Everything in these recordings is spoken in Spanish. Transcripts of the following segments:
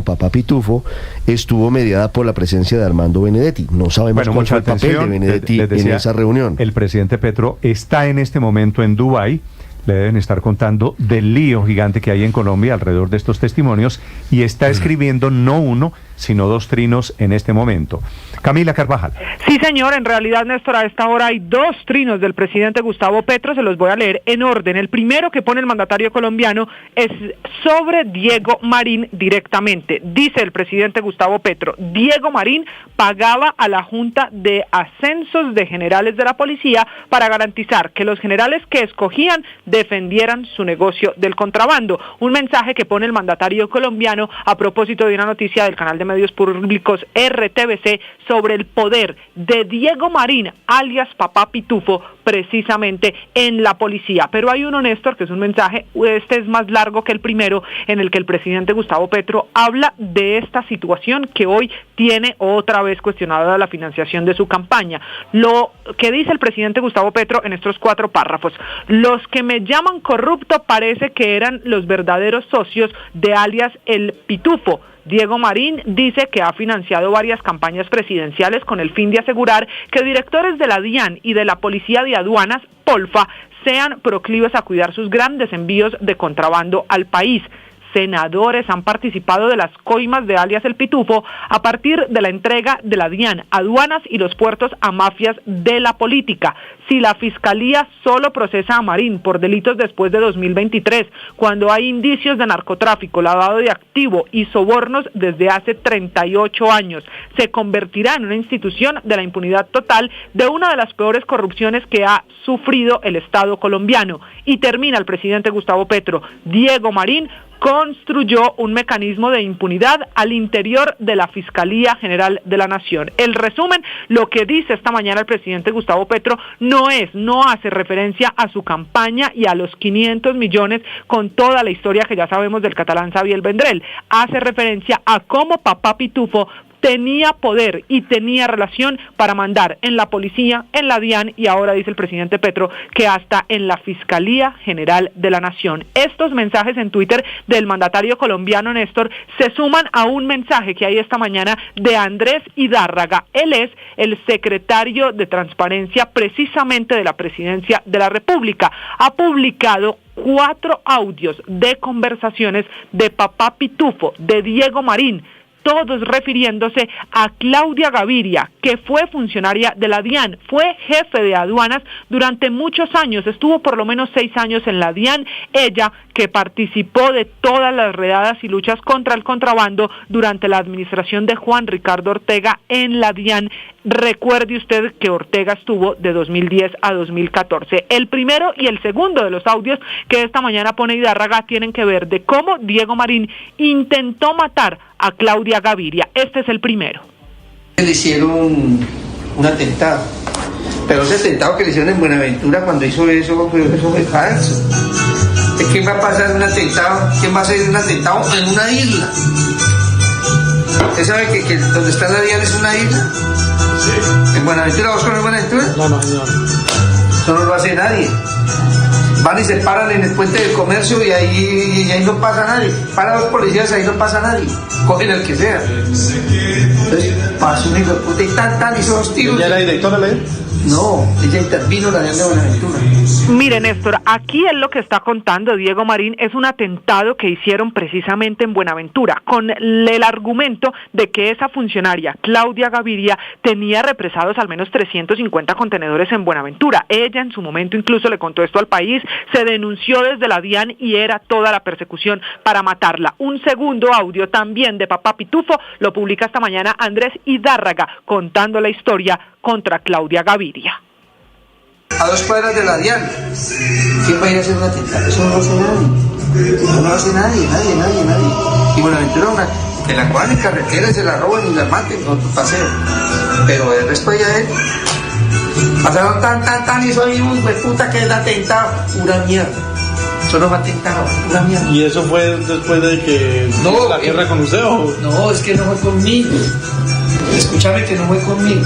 Papá Pitufo estuvo mediada por la presencia de Armando Benedetti. No sabemos cuál fue el papel de Benedetti en esa reunión. El presidente Petro está en este momento en Dubái. Le deben estar contando del lío gigante que hay en Colombia alrededor de estos testimonios y está escribiendo no uno, sino 2 trinos en este momento. Camila Carvajal. Sí, señor, en realidad, Néstor, a esta hora hay 2 trinos del presidente Gustavo Petro, se los voy a leer en orden. El primero que pone el mandatario colombiano es sobre Diego Marín directamente. Dice el presidente Gustavo Petro: Diego Marín pagaba a la Junta de Ascensos de Generales de la Policía para garantizar que los generales que escogían defendieran su negocio del contrabando. Un mensaje que pone el mandatario colombiano a propósito de una noticia del canal de medios públicos RTBC sobre el poder de Diego Marín, alias Papá Pitufo, precisamente en la policía. Pero hay uno, Néstor, que es un mensaje, este es más largo que el primero, en el que el presidente Gustavo Petro habla de esta situación que hoy tiene otra vez cuestionada la financiación de su campaña. Lo que dice el presidente Gustavo Petro en estos 4 párrafos: los que me llaman corrupto parece que eran los verdaderos socios de alias el Pitufo. Diego Marín dice que ha financiado varias campañas presidenciales con el fin de asegurar que directores de la DIAN y de la Policía de Aduanas, Polfa, sean proclives a cuidar sus grandes envíos de contrabando al país. Senadores han participado de las coimas de alias El Pitufo a partir de la entrega de la DIAN, aduanas y los puertos a mafias de la política. Si la Fiscalía solo procesa a Marín por delitos después de 2023, cuando hay indicios de narcotráfico, lavado de activo y sobornos desde hace 38 años, se convertirá en una institución de la impunidad total de una de las peores corrupciones que ha sufrido el Estado colombiano. Y termina el presidente Gustavo Petro: Diego Marín construyó un mecanismo de impunidad al interior de la Fiscalía General de la Nación. El resumen, lo que dice esta mañana el presidente Gustavo Petro no hace referencia a su campaña y a los 500 millones con toda la historia que ya sabemos del catalán Xavier Vendrell. Hace referencia a cómo Papá Pitufo tenía poder y tenía relación para mandar en la policía, en la DIAN y ahora dice el presidente Petro que hasta en la Fiscalía General de la Nación. Estos mensajes en Twitter del mandatario colombiano, Néstor, se suman a un mensaje que hay esta mañana de Andrés Hidárraga. Él es el secretario de Transparencia precisamente de la Presidencia de la República. Ha publicado 4 audios de conversaciones de Papá Pitufo, de Diego Marín, todos refiriéndose a Claudia Gaviria, que fue funcionaria de la DIAN, fue jefe de aduanas durante muchos años, estuvo por lo menos 6 años en la DIAN, ella que participó de todas las redadas y luchas contra el contrabando durante la administración de Juan Ricardo Ortega en la DIAN. Recuerde usted que Ortega estuvo de 2010 a 2014. El primero y el segundo de los audios que esta mañana pone Hidárraga tienen que ver de cómo Diego Marín intentó matar a Claudia Gaviria. Este es el primero. Le hicieron un atentado, pero ese atentado que le hicieron en Buenaventura cuando hizo eso fue falso. ¿De quién va a pasar un atentado? ¿Quién va a hacer un atentado en una isla? ¿Usted sabe que donde está la DIAN es una isla? Sí. ¿En Buenaventura? ¿Vos conoces Buenaventura? No, señor. Eso no lo hace nadie. Van y se paran en el puente del comercio y ahí no pasa nadie. Paran los policías, ahí no pasa nadie. Cogen el que sea. Entonces, pasó un hijo de puta y tan hizo 2 tiros. ¿Ya era directora la ley? No, ella intervino la DIAN de Buenaventura. Mire, Néstor, aquí él lo que está contando Diego Marín es un atentado que hicieron precisamente en Buenaventura, con el argumento de que esa funcionaria, Claudia Gaviria, tenía represados al menos 350 contenedores en Buenaventura. Ella en su momento incluso le contó esto al país, se denunció desde la DIAN y era toda la persecución para matarla. Un segundo audio también de Papá Pitufo lo publica esta mañana Andrés Hidárraga contando la historia contra Claudia Gaviria. A 2 cuadras de la DIAN, ¿quién va a ir a hacer un atentado? Eso no lo hace nadie. Eso no lo hace nadie. Y Buenaventura que la cojan en carretera y se la roben y la maten, no paseo. Pero el resto ya es. Pasaron tan y soy un puta que es atentado. Pura mierda. Eso no fue atentado, pura mierda. ¿Y eso fue después de que no, la guerra con usted o...? No, es que no fue conmigo. Escúchame que no voy conmigo.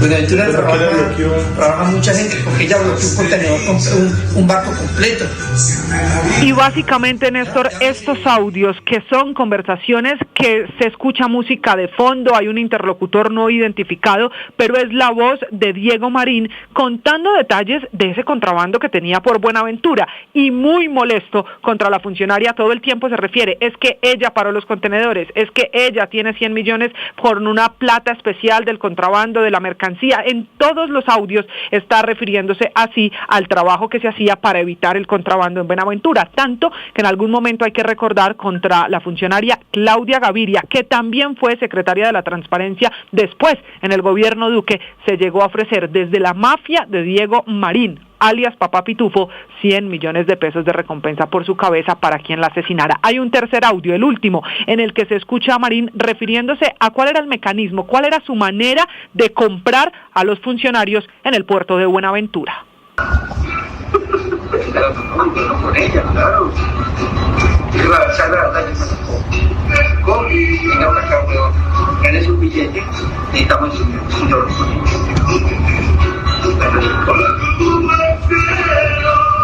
Buenaventura trabaja mucha gente porque ella bloqueó un contenedor, un barco completo. Y básicamente, Néstor, estos audios que son conversaciones que se escucha música de fondo, hay un interlocutor no identificado, pero es la voz de Diego Marín contando detalles de ese contrabando que tenía por Buenaventura, y muy molesto contra la funcionaria todo el tiempo se refiere, es que ella paró los contenedores, es que ella tiene 100 millones por una plata especial del contrabando de la mercancía. En todos los audios está refiriéndose así al trabajo que se hacía para evitar el contrabando en Buenaventura, tanto que en algún momento hay que recordar contra la funcionaria Claudia Gaviria, que también fue secretaria de la Transparencia después en el gobierno Duque, se llegó a ofrecer desde la mafia de Diego Marín, alias Papá Pitufo, 100 millones de pesos de recompensa por su cabeza para quien la asesinara. Hay un tercer audio, el último, en el que se escucha a Marín refiriéndose a cuál era el mecanismo, cuál era su manera de comprar a los funcionarios en el puerto de Buenaventura. Con ella, claro. Venga para acá, weón. Ganes un billete, necesitamos un oro.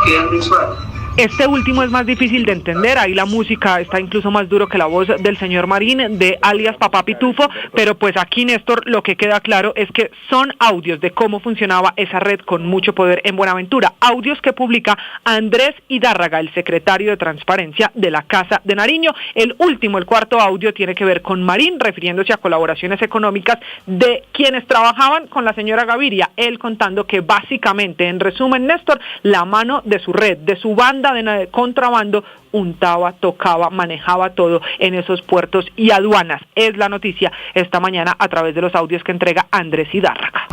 Quedan mensuales. Este último es más difícil de entender, ahí la música está incluso más duro que la voz del señor Marín, de alias Papá Pitufo, pero pues aquí, Néstor, lo que queda claro es que son audios de cómo funcionaba esa red con mucho poder en Buenaventura, audios que publica Andrés Hidárraga, el secretario de Transparencia de la Casa de Nariño. El último, el cuarto audio, tiene que ver con Marín, refiriéndose a colaboraciones económicas de quienes trabajaban con la señora Gaviria, él contando que básicamente, en resumen, Néstor, la mano de su red, de su banda de contrabando, untaba, tocaba, manejaba todo en esos puertos y aduanas. Es la noticia esta mañana a través de los audios que entrega Andrés Hidárraga.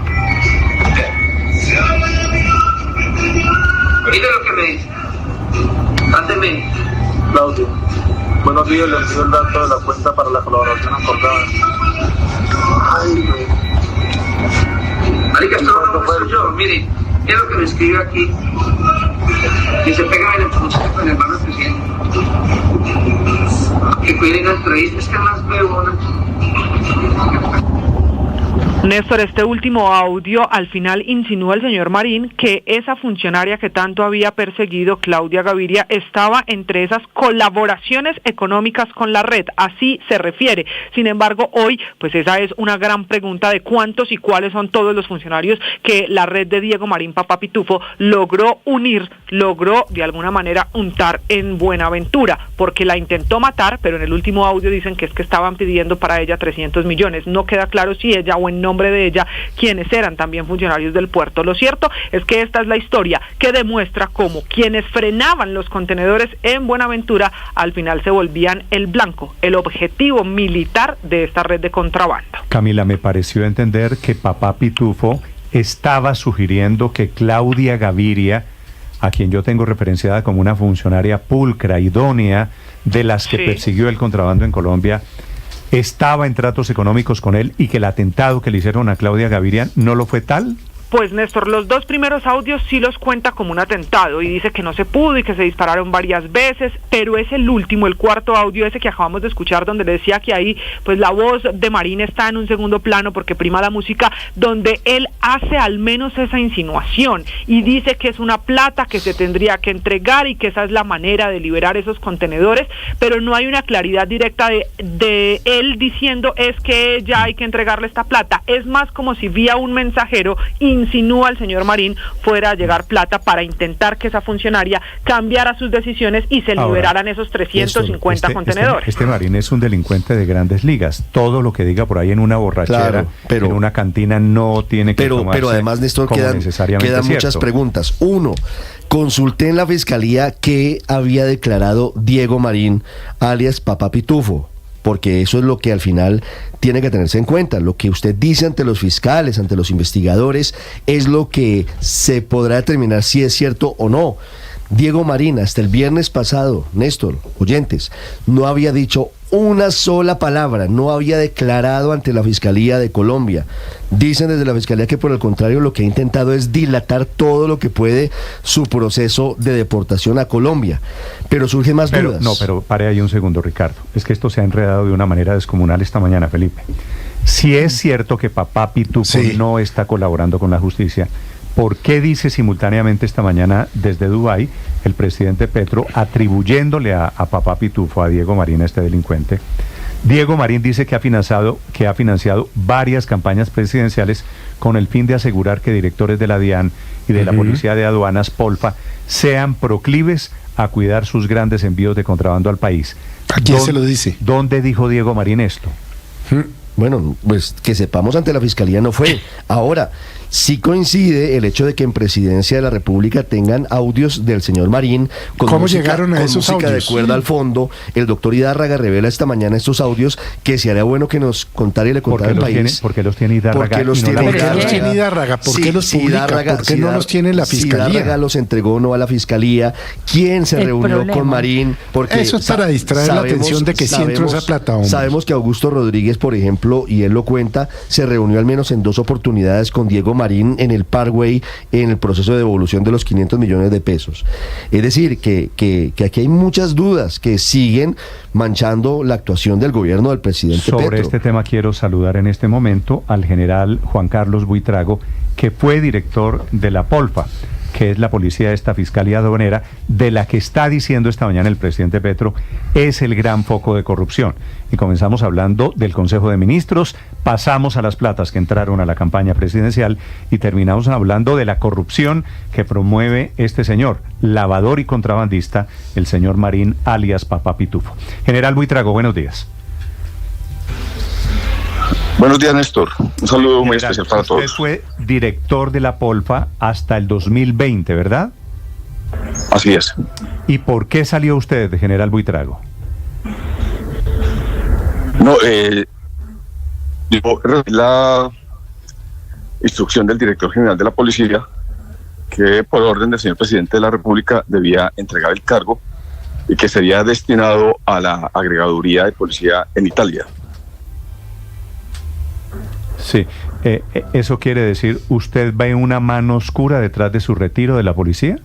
Mira lo que me dice. Ándeme, Claudio. Buenos días, le envío el dato de la cuenta para la colaboración acordada. Ay, güey. Marica, esto no fue yo. Mire, ¿qué es lo que me escribe aquí? Que se pega en el consejo con el hermano del presidente. Que cuiden las entrevistas, que más huevonas. Néstor, este último audio al final insinúa el señor Marín que esa funcionaria que tanto había perseguido, Claudia Gaviria, estaba entre esas colaboraciones económicas con la red, así se refiere. Sin embargo, hoy, pues esa es una gran pregunta de cuántos y cuáles son todos los funcionarios que la red de Diego Marín Papá Pitufo logró unir, logró de alguna manera untar en Buenaventura, porque la intentó matar, pero en el último audio dicen que es que estaban pidiendo para ella 300 millones. No queda claro si ella o en nombre de ella quienes eran también funcionarios del puerto. Lo cierto es que esta es la historia que demuestra cómo quienes frenaban los contenedores en Buenaventura al final se volvían el blanco, el objetivo militar de esta red de contrabando. Camila, me pareció entender que Papá Pitufo estaba sugiriendo que Claudia Gaviria, a quien yo tengo referenciada como una funcionaria pulcra, idónea, de las que persiguió el contrabando en Colombia, estaba en tratos económicos con él y que el atentado que le hicieron a Claudia Gaviria no lo fue tal. Pues Néstor, los dos primeros audios sí los cuenta como un atentado y dice que no se pudo y que se dispararon varias veces, pero es el último, el cuarto audio, ese que acabamos de escuchar, donde le decía que ahí pues la voz de Marín está en un segundo plano porque prima la música, donde él hace al menos esa insinuación y dice que es una plata que se tendría que entregar y que esa es la manera de liberar esos contenedores, pero no hay una claridad directa de él diciendo es que ya hay que entregarle esta plata. Es más como si vía un mensajero insinúa al señor Marín fuera a llegar plata para intentar que esa funcionaria cambiara sus decisiones y se liberaran esos 350 contenedores. Este Marín es un delincuente de grandes ligas. Todo lo que diga por ahí en una borrachera, pero, en una cantina, no tiene que tomarse. Pero además, Néstor, quedan muchas preguntas. Uno, consulté en la fiscalía qué había declarado Diego Marín, alias Papá Pitufo, porque eso es lo que al final tiene que tenerse en cuenta. Lo que usted dice ante los fiscales, ante los investigadores, es lo que se podrá determinar si es cierto o no. Diego Marín, hasta el viernes pasado, Néstor, oyentes, no había dicho una sola palabra, no había declarado ante la Fiscalía de Colombia. Dicen desde la Fiscalía que por el contrario lo que ha intentado es dilatar todo lo que puede su proceso de deportación a Colombia. Pero surgen más dudas. No, pero pare ahí un segundo, Ricardo. Es que esto se ha enredado de una manera descomunal esta mañana, Felipe. Si es cierto que papá Pitufo no está colaborando con la justicia, ¿por qué dice simultáneamente esta mañana desde Dubái el presidente Petro atribuyéndole a papá Pitufo, a Diego Marín, a este delincuente? Diego Marín dice que ha financiado varias campañas presidenciales con el fin de asegurar que directores de la DIAN y de la Policía de Aduanas, Polfa, sean proclives a cuidar sus grandes envíos de contrabando al país. ¿A quién se lo dice? ¿Dónde dijo Diego Marín esto? Bueno, pues que sepamos, ante la Fiscalía no fue. Ahora, sí coincide el hecho de que en Presidencia de la República tengan audios del señor Marín con ¿Cómo llegaron a esos música audios? de cuerda al fondo. El doctor Hidárraga revela esta mañana estos audios que sería bueno que nos contara y le contara al país. ¿Por qué los tiene Hidárraga? ¿Por qué los tiene Hidárraga? ¿Por qué los publica? ¿Por qué no los tiene la Fiscalía? Hidárraga los entregó no a la Fiscalía. ¿Quién se reunió con Marín? Porque eso es para distraer la atención de que sí entró esa plata, hombre. Sabemos que Augusto Rodríguez, por ejemplo, y él lo cuenta, se reunió al menos en 2 oportunidades con Diego Marín en el Parkway en el proceso de devolución de los 500 millones de pesos. Es decir, que aquí hay muchas dudas que siguen manchando la actuación del gobierno del presidente Petro. Sobre este tema quiero saludar en este momento al general Juan Carlos Buitrago, que fue director de la Polfa, que es la policía de esta Fiscalía Aduanera, de la que está diciendo esta mañana el presidente Petro, es el gran foco de corrupción. Y comenzamos hablando del Consejo de Ministros, pasamos a las platas que entraron a la campaña presidencial y terminamos hablando de la corrupción que promueve este señor, lavador y contrabandista, el señor Marín, alias Papá Pitufo. General Buitrago, buenos días. Buenos días, Néstor. Un saludo muy especial para todos. Usted fue director de la Polfa hasta el 2020, ¿verdad? Así es. ¿Y por qué salió usted, general Buitrago? No, la instrucción del director general de la policía, que por orden del señor presidente de la República debía entregar el cargo y que sería destinado a la agregaduría de policía en Italia. Sí, eso quiere decir, ¿usted ve una mano oscura detrás de su retiro de la policía?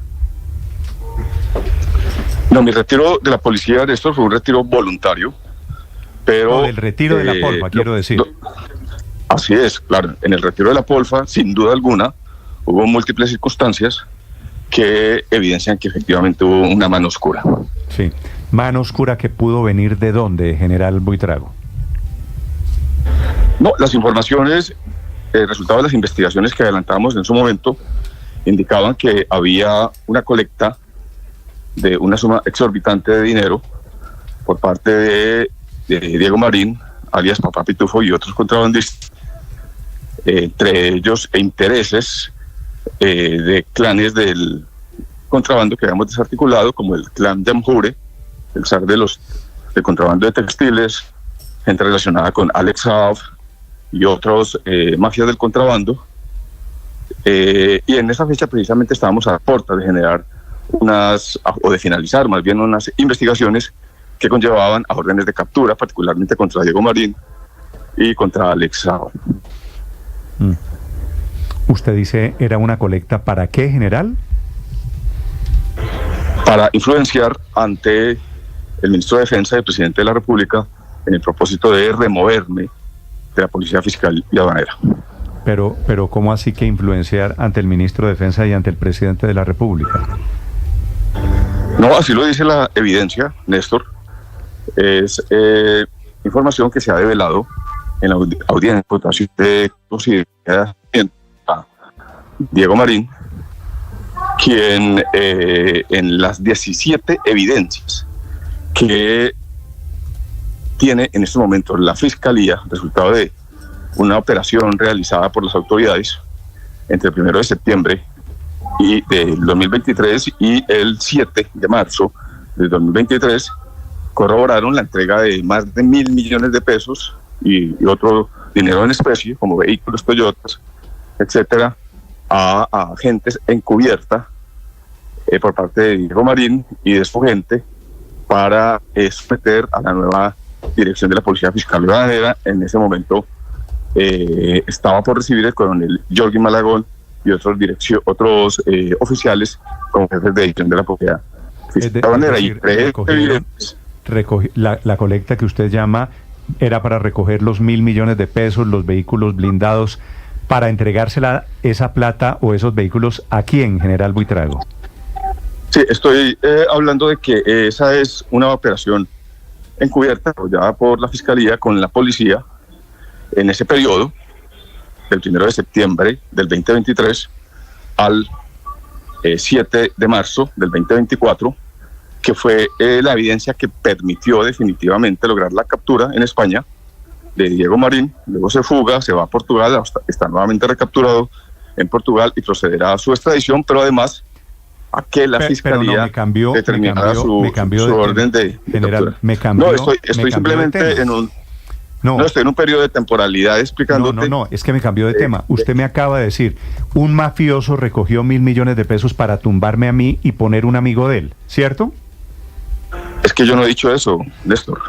No, mi retiro de la policía, Néstor, fue un retiro voluntario, pero... No, del retiro de la Polfa, quiero decir. Así es, claro. En el retiro de la Polfa, sin duda alguna, hubo múltiples circunstancias que evidencian que efectivamente hubo una mano oscura. Sí, mano oscura que pudo venir ¿de dónde, general Buitrago? No, las informaciones, resultado de las investigaciones que adelantamos en su momento, indicaban que había una colecta de una suma exorbitante de dinero por parte de Diego Marín, alias Papá Pitufo, y otros contrabandistas, entre ellos intereses de clanes del contrabando que habíamos desarticulado, como el clan de Amjure, el SAR del contrabando de textiles, gente relacionada con Alex Saab y otros mafias del contrabando. Y en esa fecha precisamente estábamos a puerta de generar o de finalizar más bien unas investigaciones que conllevaban a órdenes de captura, particularmente contra Diego Marín y contra Alex Saab. Usted dice, ¿era una colecta para qué, general? Para influenciar ante el ministro de Defensa y el presidente de la República en el propósito de removerme de la Policía Fiscal y Aduanera. Pero ¿cómo así que influenciar ante el ministro de Defensa y ante el presidente de la República? No, así lo dice la evidencia, Néstor. Es información que se ha develado en la audiencia de Diego Marín, quien en las 17 evidencias que tiene en este momento la Fiscalía, resultado de una operación realizada por las autoridades entre el 1 de septiembre del 2023 y el 7 de marzo del 2023, corroboraron la entrega de más de 1.000 millones de pesos y otro dinero en especie, como vehículos, Toyotas, etcétera, a agentes encubierta por parte de Diego Marín y de su gente para someter a la nueva dirección de la Policía Fiscal y Aduanera. En ese momento estaba por recibir el coronel Jorge Malagón y otros oficiales como jefes de dirección de la Policía Fiscal y Aduanera. La colecta que usted llama era para recoger los 1.000 millones de pesos, los vehículos blindados, para entregársela esa plata o esos vehículos a quién, general Buitrago. Sí, estoy hablando de que esa es una operación encubierta, apoyada por la Fiscalía con la policía en ese periodo, del 1 de septiembre del 2023 al 7 de marzo del 2024, que fue la evidencia que permitió definitivamente lograr la captura en España de Diego Marín. Luego se fuga, se va a Portugal, está nuevamente recapturado en Portugal y procederá a su extradición, pero además a que la Fiscalía determinara su orden de general, captura. No, estoy simplemente en un... No, estoy en un periodo de temporalidad explicándote. No, es que me cambió de tema. Usted me acaba de decir, un mafioso recogió 1.000 millones de pesos para tumbarme a mí y poner un amigo de él, ¿cierto? Es que yo no he dicho eso, Néstor.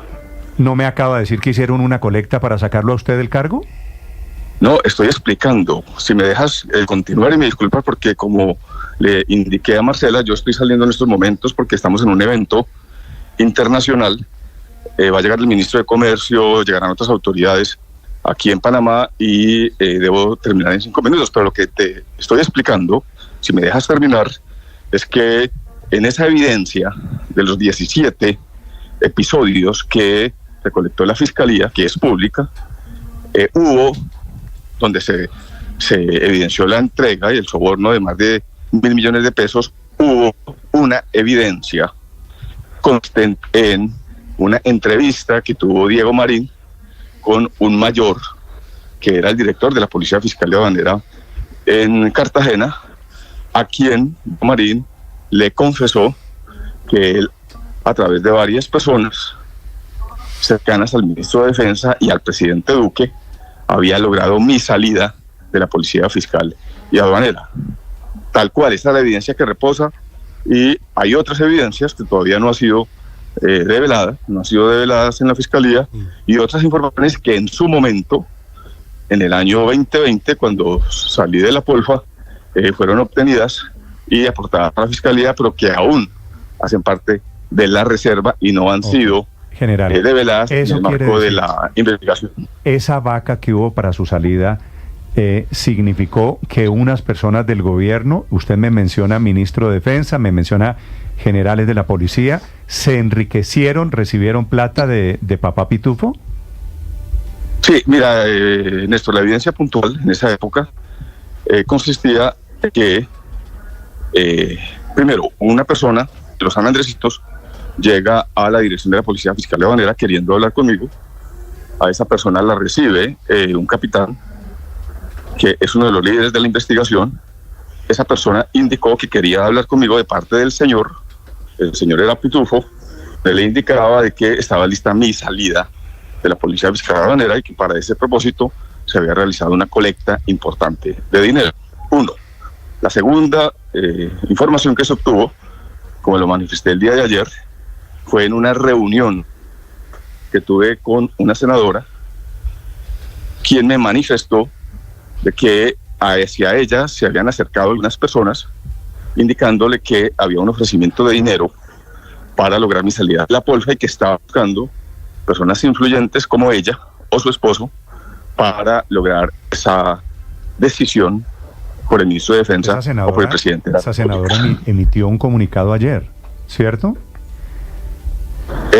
¿No me acaba de decir que hicieron una colecta para sacarlo a usted del cargo? No, estoy explicando. Si me dejas continuar, y me disculpas porque como le indiqué a Marcela, yo estoy saliendo en estos momentos porque estamos en un evento internacional. Va a llegar el ministro de Comercio, llegarán otras autoridades aquí en Panamá y debo terminar en 5 minutos. Pero lo que te estoy explicando, si me dejas terminar, es que en esa evidencia de los 17 episodios que recolectó la Fiscalía, que es pública, hubo donde se evidenció la entrega y el soborno de más de 1.000 millones de pesos, hubo una evidencia consistente en una entrevista que tuvo Diego Marín con un mayor que era el director de la Policía Fiscal de Aduanera en Cartagena, a quien Marín le confesó que él, a través de varias personas cercanas al ministro de Defensa y al presidente Duque, había logrado mi salida de la Policía Fiscal y Aduanera. Tal cual, esta es la evidencia que reposa, y hay otras evidencias que todavía no han sido develadas en la Fiscalía, y otras informaciones que en su momento, en el año 2020, cuando salí de la Polfa, fueron obtenidas y aportadas a la Fiscalía, pero que aún hacen parte de la reserva y no han sido develadas en el marco de la investigación. Esa vaca que hubo para su salida significó que unas personas del gobierno, usted me menciona ministro de Defensa, me menciona generales de la policía, se enriquecieron, recibieron plata de Papá Pitufo. Sí, mira, Néstor, la evidencia puntual en esa época consistía en que primero, una persona de los San Andresitos llega a la dirección de la Policía Fiscal de Aduanera queriendo hablar conmigo. A esa persona la recibe un capitán, que es uno de los líderes de la investigación. Esa persona indicó que quería hablar conmigo de parte del señor. El señor era Pitufo. Él le indicaba de que estaba lista mi salida de la Policía Fiscal de Aduanera y que para ese propósito se había realizado una colecta importante de dinero. Uno. La segunda información que se obtuvo, como lo manifesté el día de ayer, fue en una reunión que tuve con una senadora, quien me manifestó de que hacia ella se habían acercado algunas personas indicándole que había un ofrecimiento de dinero para lograr mi salida de la Polfa y que estaba buscando personas influyentes como ella o su esposo para lograr esa decisión por el ministro de Defensa o por el presidente. Esa senadora emitió un comunicado ayer, ¿cierto?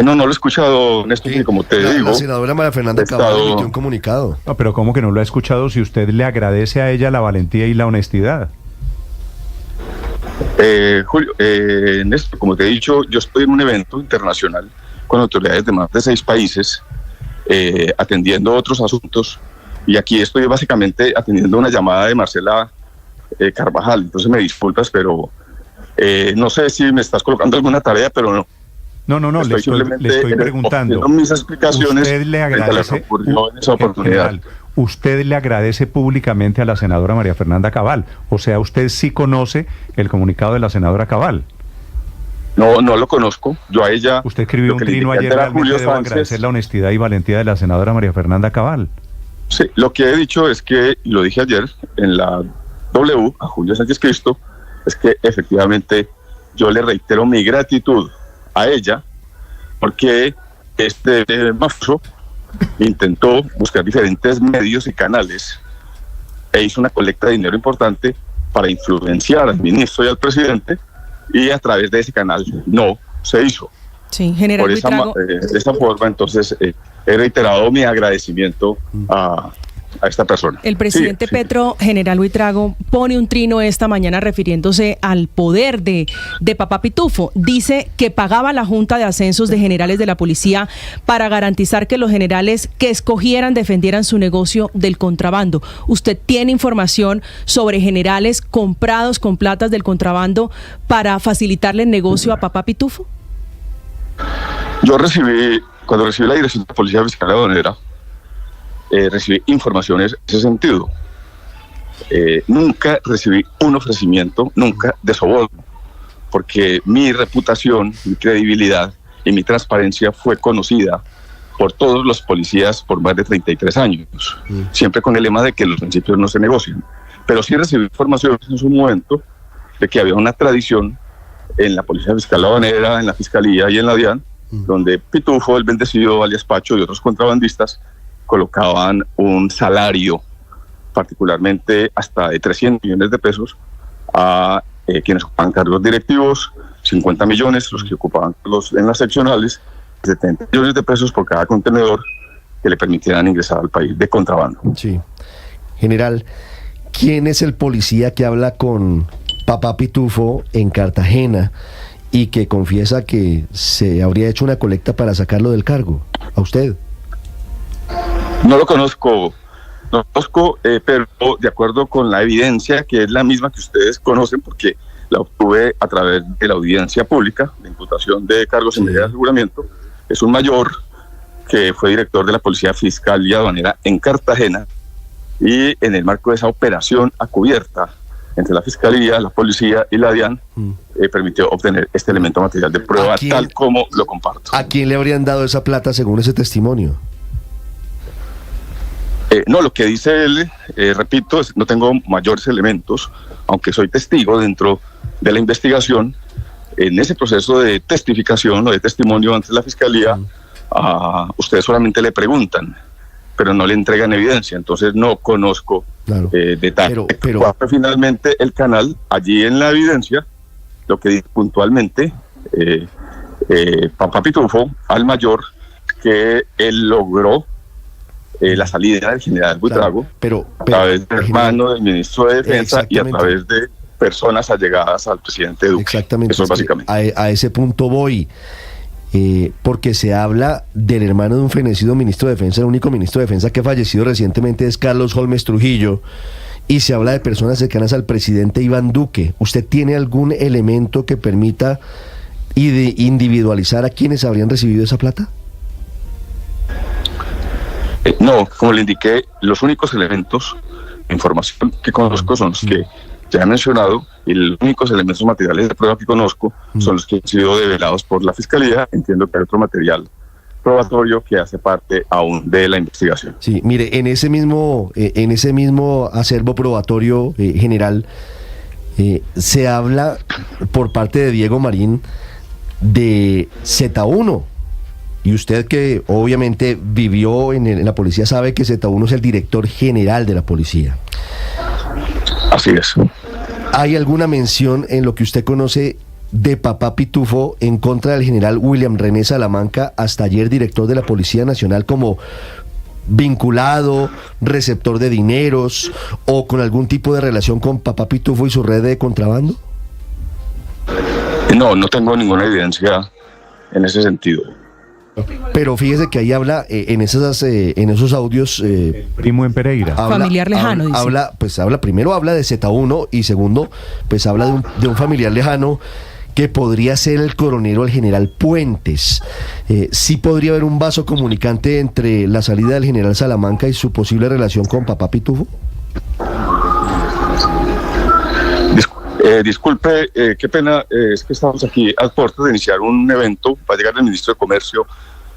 No lo he escuchado, Néstor, sí, como te digo. La senadora María Fernanda Cabal emitió un comunicado. No, pero ¿cómo que no lo ha escuchado si usted le agradece a ella la valentía y la honestidad? Julio, Néstor, como te he dicho, yo estoy en un evento internacional con autoridades de más de 6 países, atendiendo otros asuntos, y aquí estoy básicamente atendiendo una llamada de Marcela Carvajal. Entonces me disculpas, pero no sé si me estás colocando alguna tarea, pero no. No, le estoy preguntando. Mis explicaciones. Usted le agradece, general, usted le agradece públicamente a la senadora María Fernanda Cabal. O sea, usted sí conoce el comunicado de la senadora Cabal. No lo conozco. Yo a ella. Usted escribió un trino ayer, realmente debo agradecer la honestidad y valentía de la senadora María Fernanda Cabal. Sí, lo que he dicho es que, y lo dije ayer en la W a Julio Sánchez Cristo, es que efectivamente yo le reitero mi gratitud a ella, porque este mafioso intentó buscar diferentes medios y canales e hizo una colecta de dinero importante para influenciar al ministro y al presidente, y a través de ese canal no se hizo. Sí, general Buitrago. De esta forma, entonces, he reiterado mi agradecimiento a esta persona. El presidente Petro, general Buitrago, pone un trino esta mañana refiriéndose al poder de Papá Pitufo. Dice que pagaba la Junta de Ascensos de Generales de la Policía para garantizar que los generales que escogieran defendieran su negocio del contrabando. ¿Usted tiene información sobre generales comprados con platas del contrabando para facilitarle el negocio a Papá Pitufo? Cuando recibí la Dirección de Policía Fiscal Aduanera, recibí informaciones en ese sentido. Nunca recibí un ofrecimiento, nunca de soborno, porque mi reputación, mi credibilidad y mi transparencia fue conocida por todos los policías por más de 33 años, siempre con el lema de que los principios no se negocian. Pero sí recibí informaciones en su momento de que había una tradición en la Policía Fiscal Aduanera, en la Fiscalía y en la DIAN, donde Pitufo, el bendecido, alias Pacho, y otros contrabandistas colocaban un salario, particularmente hasta de 300 millones de pesos, a quienes ocupaban cargos directivos, 50 millones los que ocupaban en las seccionales, 70 millones de pesos por cada contenedor que le permitieran ingresar al país de contrabando. Sí. General, ¿quién es el policía que habla con Papá Pitufo en Cartagena y que confiesa que se habría hecho una colecta para sacarlo del cargo? ¿A usted? No lo conozco, pero de acuerdo con la evidencia, que es la misma que ustedes conocen, porque la obtuve a través de la audiencia pública de imputación de cargos en medida de aseguramiento, es un mayor que fue director de la Policía Fiscal y Aduanera en Cartagena, y en el marco de esa operación a cubierta entre la Fiscalía, la Policía y la DIAN, permitió obtener este elemento material de prueba tal como lo comparto. ¿A quién le habrían dado esa plata según ese testimonio? No, lo que dice él, repito, no tengo mayores elementos, aunque soy testigo dentro de la investigación. En ese proceso de testificación o de testimonio ante la Fiscalía, ustedes solamente le preguntan, pero no le entregan evidencia, entonces no conozco detalles. Pero finalmente el canal, allí en la evidencia, lo que dice puntualmente, Papá Pitufo al mayor, que él logró la salida del general Buitrago, a través del hermano del ministro de Defensa y a través de personas allegadas al presidente Duque. Exactamente. Eso es básicamente. A ese punto voy, porque se habla del hermano de un fenecido ministro de Defensa. El único ministro de Defensa que ha fallecido recientemente es Carlos Holmes Trujillo, y se habla de personas cercanas al presidente Iván Duque. ¿Usted tiene algún elemento que permita individualizar a quienes habrían recibido esa plata? No, como le indiqué, los únicos elementos de información que conozco son los que ya he mencionado, y los únicos elementos materiales de prueba que conozco son los que han sido develados por la Fiscalía. Entiendo que hay otro material probatorio que hace parte aún de la investigación. Sí, mire, en ese mismo acervo probatorio, general, se habla por parte de Diego Marín de Z1. Y usted, que obviamente vivió en la policía, sabe que Z1 es el director general de la policía. Así es. ¿Hay alguna mención en lo que usted conoce de Papá Pitufo en contra del general William René Salamanca, hasta ayer director de la Policía Nacional, como vinculado, receptor de dineros o con algún tipo de relación con Papá Pitufo y su red de contrabando? No tengo ninguna evidencia en ese sentido. Pero fíjese que ahí habla, en esos audios, primo en Pereira, familiar lejano, primero habla de Z1 y segundo, pues habla de un familiar lejano que podría ser el coronel o el general Puentes. ¿Sí podría haber un vaso comunicante entre la salida del general Salamanca y su posible relación con Papá Pitufo? Disculpe, qué pena, es que estamos aquí a puertas de iniciar un evento. Va a llegar el ministro de Comercio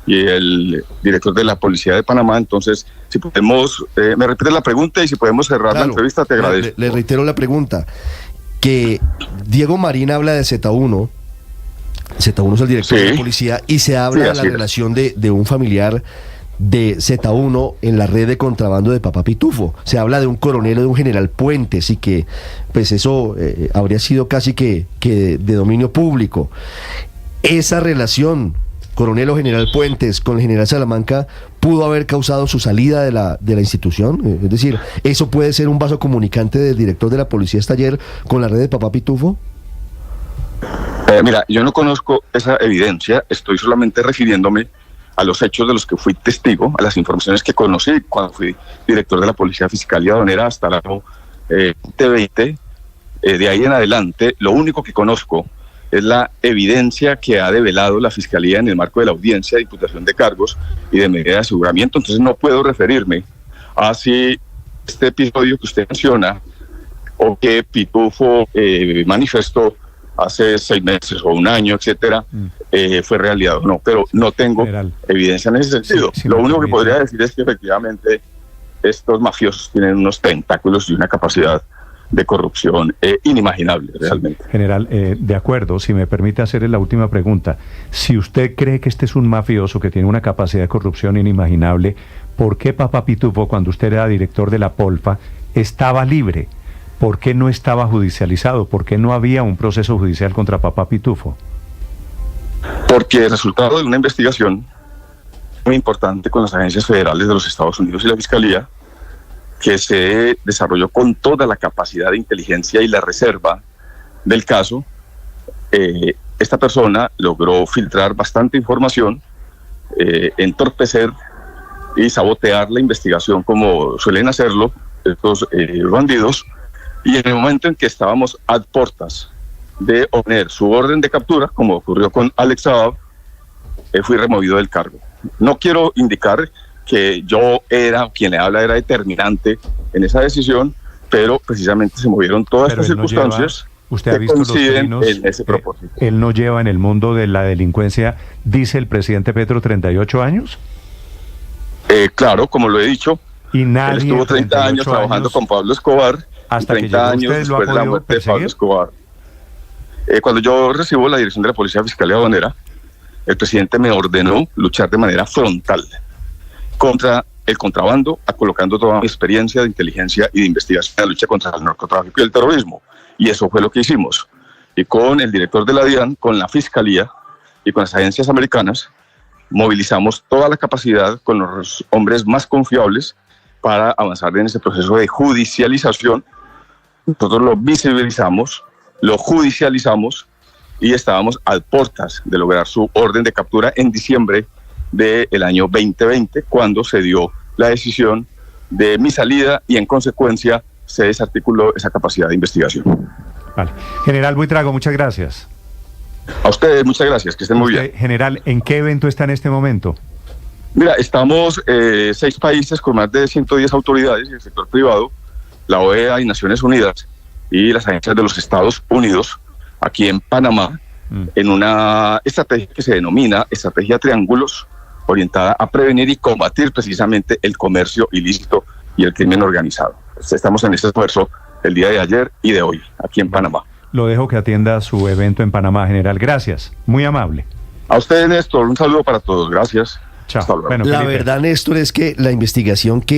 y el director de la Policía de Panamá. Entonces, si podemos, me repite la pregunta y si podemos cerrar la entrevista, te agradezco. Le reitero la pregunta, que Diego Marín habla de Z1 es el director de la policía, y se habla de la relación de un familiar de Z1 en la red de contrabando de Papá Pitufo. Se habla de un coronel o de un general Puentes y que pues eso habría sido casi que de dominio público. Esa relación, coronel o general Puentes con el general Salamanca, pudo haber causado su salida de la institución. Es decir, ¿eso puede ser un vaso comunicante del director de la policía hasta ayer con la red de Papá Pitufo? Mira, yo no conozco esa evidencia, estoy solamente refiriéndome a los hechos de los que fui testigo, a las informaciones que conocí cuando fui director de la Policía Fiscal y Aduanera hasta el año 2020. De ahí en adelante, lo único que conozco es la evidencia que ha develado la Fiscalía en el marco de la audiencia de imputación de cargos y de medida de aseguramiento. Entonces no puedo referirme a si este episodio que usted menciona o que Pitufo manifestó hace 6 meses o un año, etcétera, fue realidad o no, pero no tengo evidencia en ese sentido. Lo único que podría decir es que efectivamente estos mafiosos tienen unos tentáculos y una capacidad de corrupción inimaginable realmente. General, de acuerdo, si me permite hacerle la última pregunta. Si usted cree que este es un mafioso que tiene una capacidad de corrupción inimaginable, ¿por qué Papá Pitufo, cuando usted era director de la Polfa, estaba libre? ¿Por qué no estaba judicializado? ¿Por qué no había un proceso judicial contra Papá Pitufo? Porque el resultado de una investigación muy importante con las agencias federales de los Estados Unidos y la Fiscalía, que se desarrolló con toda la capacidad de inteligencia y la reserva del caso, esta persona logró filtrar bastante información, entorpecer y sabotear la investigación como suelen hacerlo estos bandidos. Y en el momento en que estábamos a puertas de obtener su orden de captura, como ocurrió con Alex Saab, fui removido del cargo. No quiero indicar que yo quien le habla era determinante en esa decisión, pero precisamente se movieron todas estas circunstancias. Usted ha visto los trinos en ese propósito. Él no lleva en el mundo de la delincuencia, dice el presidente Petro, 38 años. Claro, como lo he dicho, y nadie él estuvo 30 años trabajando con Pablo Escobar. Hasta 30 años después de la muerte de Pablo Escobar. Cuando yo recibo la dirección de la Policía Fiscal y Aduanera, el presidente me ordenó luchar de manera frontal contra el contrabando, colocando toda mi experiencia de inteligencia y de investigación en la lucha contra el narcotráfico y el terrorismo. Y eso fue lo que hicimos. Y con el director de la DIAN, con la Fiscalía y con las agencias americanas, movilizamos toda la capacidad con los hombres más confiables para avanzar en ese proceso de judicialización. Nosotros lo visibilizamos, lo judicializamos y estábamos a puertas de lograr su orden de captura en diciembre del año 2020, cuando se dio la decisión de mi salida y en consecuencia se desarticuló esa capacidad de investigación. Vale. General Buitrago, muchas gracias. A ustedes, muchas gracias, que estén muy bien. General, ¿en qué evento está en este momento? Mira, estamos 6 países con más de 110 autoridades y el sector privado, la OEA y Naciones Unidas y las agencias de los Estados Unidos, aquí en Panamá, en una estrategia que se denomina Estrategia Triángulos, orientada a prevenir y combatir precisamente el comercio ilícito y el crimen organizado. Estamos en este esfuerzo el día de ayer y de hoy, aquí en Panamá. Lo dejo que atienda su evento en Panamá, general. Gracias, muy amable. A ustedes, Néstor, un saludo para todos. Gracias. Chao. Bueno, la verdad, Néstor, es que la investigación que